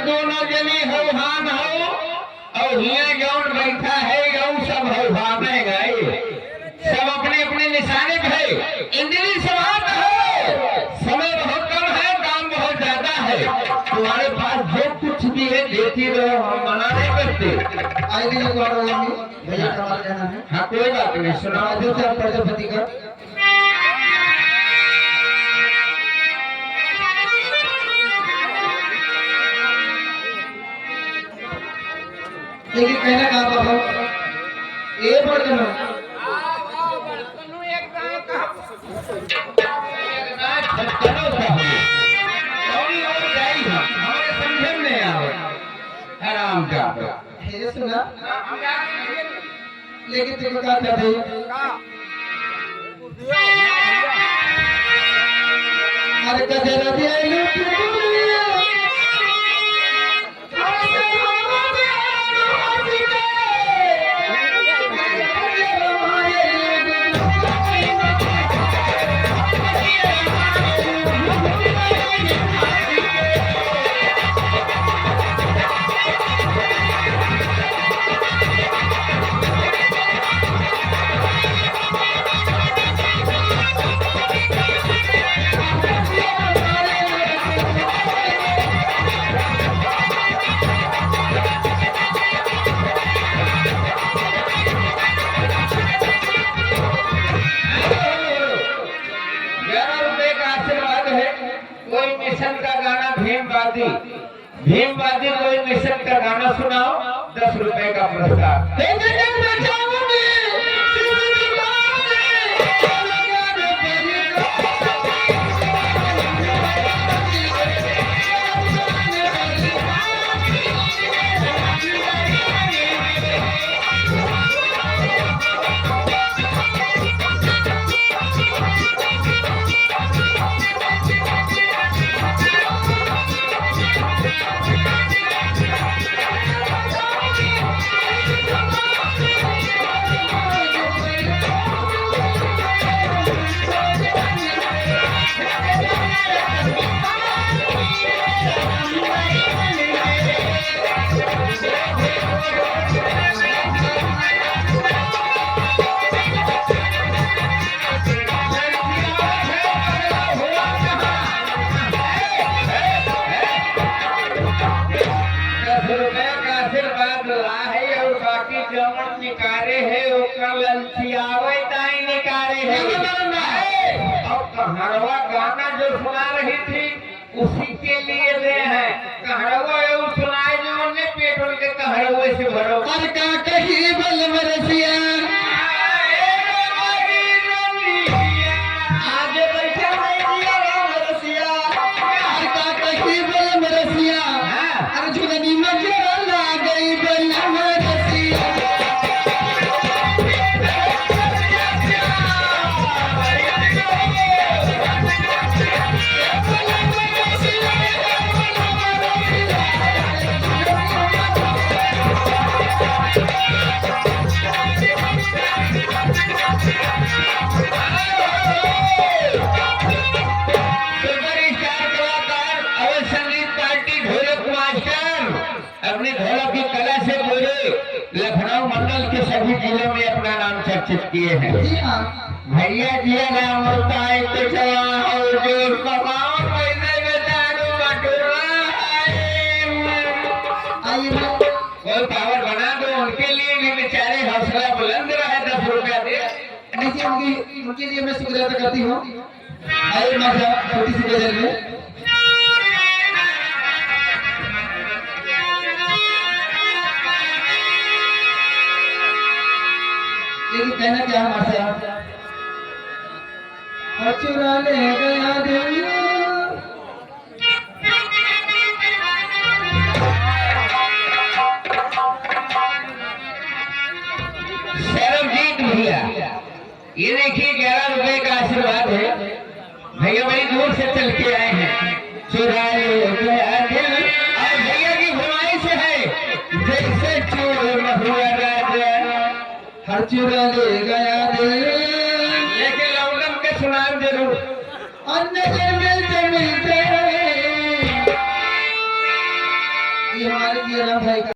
दोनों जने हो हान हो और हिया जौन बैठा है यौ सब हो भावे गए सब अपने अपने निशाने पे इंद्री समाप्त है समय बहुत कम है काम बहुत ज्यादा है तुम्हारे पास जो कुछ भी है देती रहो हम मना नहीं करते आइए गौरव भैया का हमारा कहना है। हाँ कोई बात नहीं सुनाओ जो से प्रजापति का लेकिन कहना कहा बाबा ये पढ़ देना आराम का ये सुना लेकिन तुम क्या कहते हो अरे कजरा दिया भीमवादी कोई मिशन का गाना सुनाओ 10 रुपए का पुरस्कार निकारे है और कहरवा गाना जो सुना रही थी उसी के लिए ले है कहरवा सुनाए जो ने पेट्रोल के कहरवे से भरो और का कही बल मरसिया आगे बैठे मरसिया और का कही बल मरसिया अर्जुननी मजरा ला गई बल मरसिया अपने ढोलक की कला से पूरे लखनऊ मंडल के सभी जिलों में अपना नाम चर्चित किए हैं भैया जी नाम होता है तो चला और जोर कमाओ पैसे बेचारू बटुरा कोई पावर बना दो उनके लिए भी बेचारे हौसला बुलंद रहे 10 रुपया दे देखिए उनके लिए मैं शुक्रिया अदा करती हूँ आइए माता छोटी सी गजल में लेकिन कहना क्या हमारे चुरा ले गया दिल सरबजीत भैया ये देखिए 11 रुपए का आशीर्वाद है भैया बड़ी दूर से चल के आए हैं चुरा ले गया दिल और भैया की फरमाइश है जैसे चोर महुआ राजा हर चुरा ले गया दिल लेकिन लौटम के सुनाम जरूर अन्य मिलते मिलते